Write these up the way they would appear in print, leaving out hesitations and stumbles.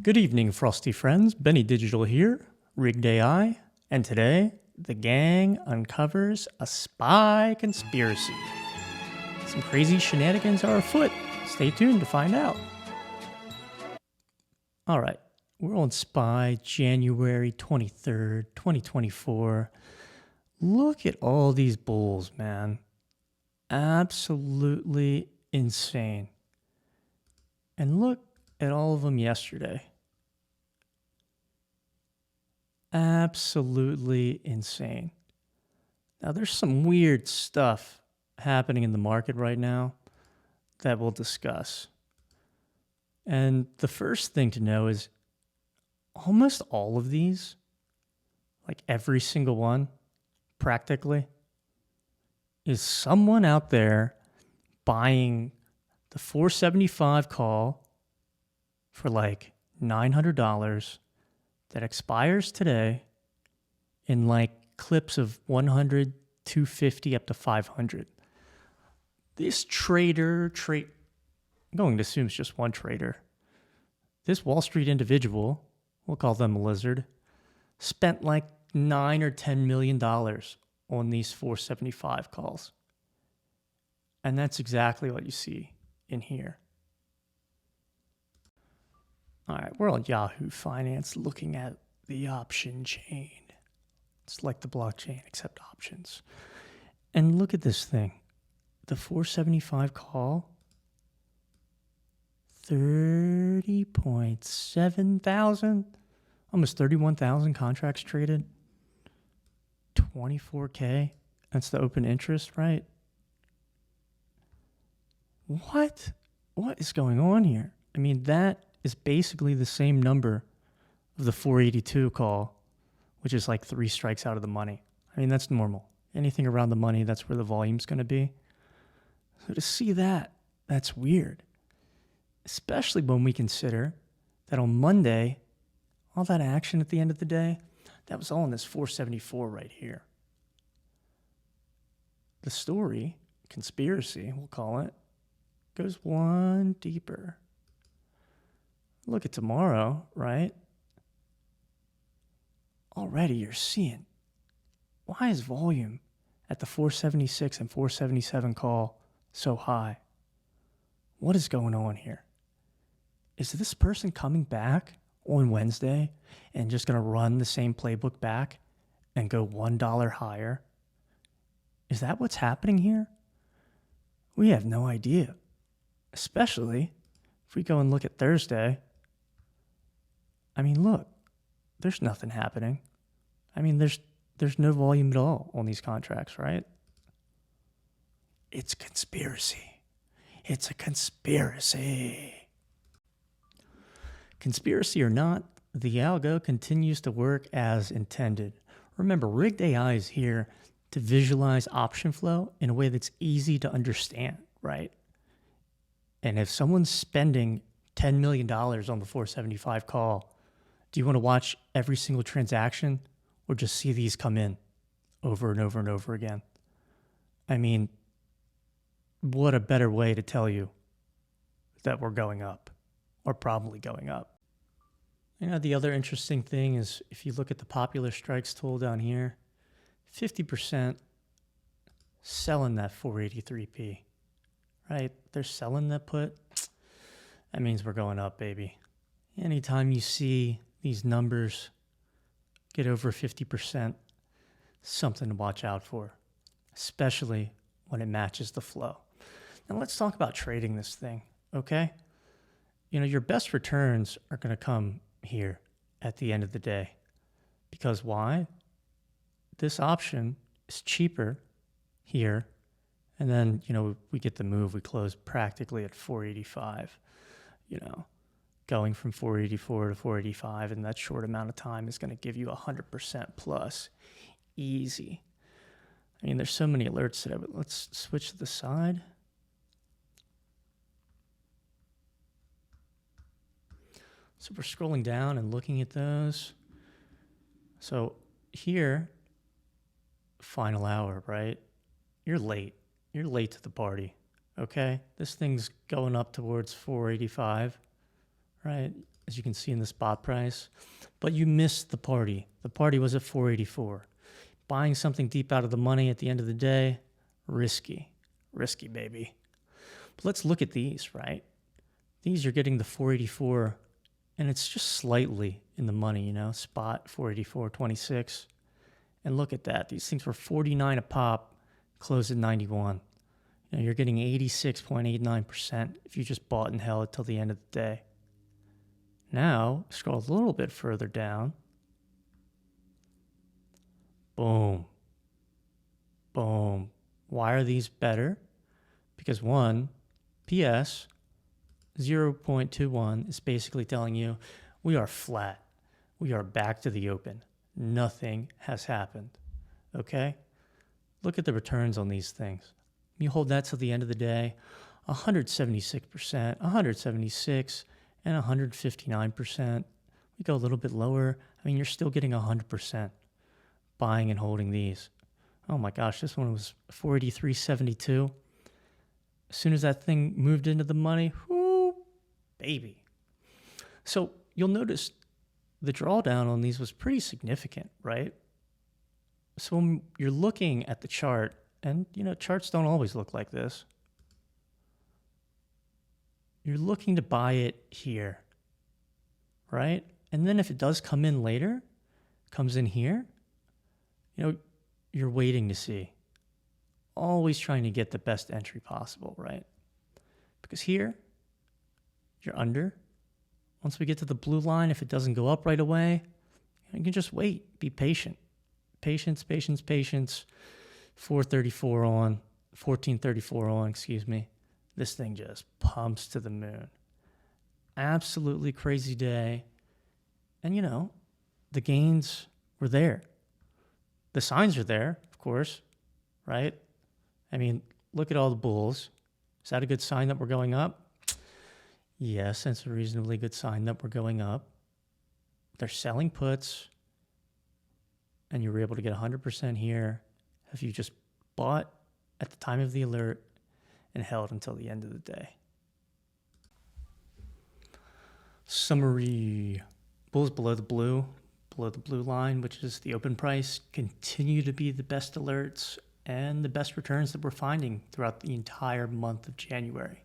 Good evening, Frosty friends. Benny Digital here, Rigged AI, and today the gang uncovers a spy conspiracy. Some crazy shenanigans are afoot. Stay tuned to find out. All right, we're on Spy January 23rd, 2024. Look at all these bulls, man. Absolutely insane. And look at all of them yesterday. Absolutely insane. Now, there's some weird stuff happening in the market right now that we'll discuss. And the first thing to know is almost all of these, like every single one, practically, is someone out there buying the 475 call for like $900 that expires today in like clips of 100, 250 up to 500. This trader, I'm going to assume it's just one trader. This Wall Street individual, we'll call them a lizard, spent like $9 or $10 million on these 475 calls. And that's exactly what you see in here. All right, we're on Yahoo Finance looking at the option chain. It's like the blockchain, except options. And look at this thing. The 475 call, 30.7 thousand, almost 31,000 contracts traded, 24K. That's the open interest, right? What is going on here? I mean, that is basically the same number of the 482 call, which is like 3 strikes out of the money. I mean, that's normal. Anything around the money, that's where the volume's going to be. So to see that, that's weird. Especially when we consider that on Monday, all that action at the end of the day, that was all in this 474 right here. The story, conspiracy, we'll call it, goes one deeper. Look at tomorrow, right? Already you're seeing, why is volume at the 476 and 477 call so high? What is going on here? Is this person coming back on Wednesday and just going to run the same playbook back and go $1 higher? Is that what's happening here? We have no idea. Especially if we go and look at Thursday. I mean, look, there's nothing happening. I mean, there's no volume at all on these contracts, right? It's a conspiracy. It's a conspiracy. Conspiracy or not, the algo continues to work as intended. Remember, Rigged AI is here to visualize option flow in a way that's easy to understand, right? And if someone's spending $10 million on the 475 call, do you want to watch every single transaction or just see these come in over and over and over again? I mean, what a better way to tell you that we're going up or probably going up. You know, the other interesting thing is if you look at the popular strikes tool down here, 50% selling that 483p, right? They're selling that put. That means we're going up, baby. Anytime you see these numbers get over 50%, something to watch out for, especially when it matches the flow. Now let's talk about trading this thing, okay? You know, your best returns are going to come here at the end of the day. Because why? This option is cheaper here. And then, you know, we get the move. We close practically at 485, you know. Going from 484 to 485 in that short amount of time is going to give you 100% plus. Easy. I mean, there's so many alerts today, but let's switch to the side. So we're scrolling down and looking at those. So here, final hour, right? You're late. You're late to the party, okay? This thing's going up towards 485. right? As you can see in the spot price. But you missed the party. The party was at 484. Buying something deep out of the money at the end of the day, risky. Risky, baby. But let's look at these, right? These are getting the 484, and it's just slightly in the money, spot 484.26. And look at that. These things were 49 a pop, closed at 91. You're getting 86.89% if you just bought and held till the end of the day. Now, scroll a little bit further down. Boom. Boom. Why are these better? Because one, PS 0.21 is basically telling you we are flat. We are back to the open. Nothing has happened. Okay? Look at the returns on these things. You hold that till the end of the day, 176%, 176, and 159%. We go a little bit lower. You're still getting 100% buying and holding these. Oh my gosh, this one was 483.72. As soon as that thing moved into the money, whoo, baby. So you'll notice the drawdown on these was pretty significant, right? So when you're looking at the chart, and charts don't always look like this, you're looking to buy it here, right? And then if it does come in later, comes in here, you're waiting to see. Always trying to get the best entry possible, right? Because here, you're under. Once we get to the blue line, if it doesn't go up right away, you can just wait. Be patient. Patience, patience, patience. 434 on, 1434 on, excuse me. This thing just pumps to the moon. Absolutely crazy day. And the gains were there. The signs are there, of course, right? Look at all the bulls. Is that a good sign that we're going up? Yes, that's a reasonably good sign that we're going up. They're selling puts, and you were able to get 100% here if you just bought at the time of the alert and held until the end of the day. Summary. Bulls below the blue line, which is the open price, continue to be the best alerts and the best returns that we're finding throughout the entire month of January.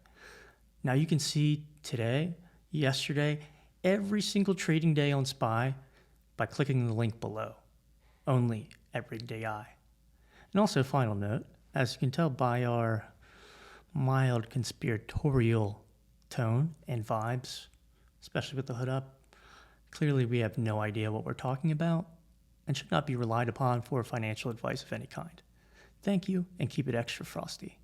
Now you can see today, yesterday, every single trading day on SPY by clicking the link below, only at Rig Eye. And also, final note, as you can tell by our mild conspiratorial tone and vibes, especially with the hood up, clearly we have no idea what we're talking about and should not be relied upon for financial advice of any kind. Thank you, and keep it extra frosty.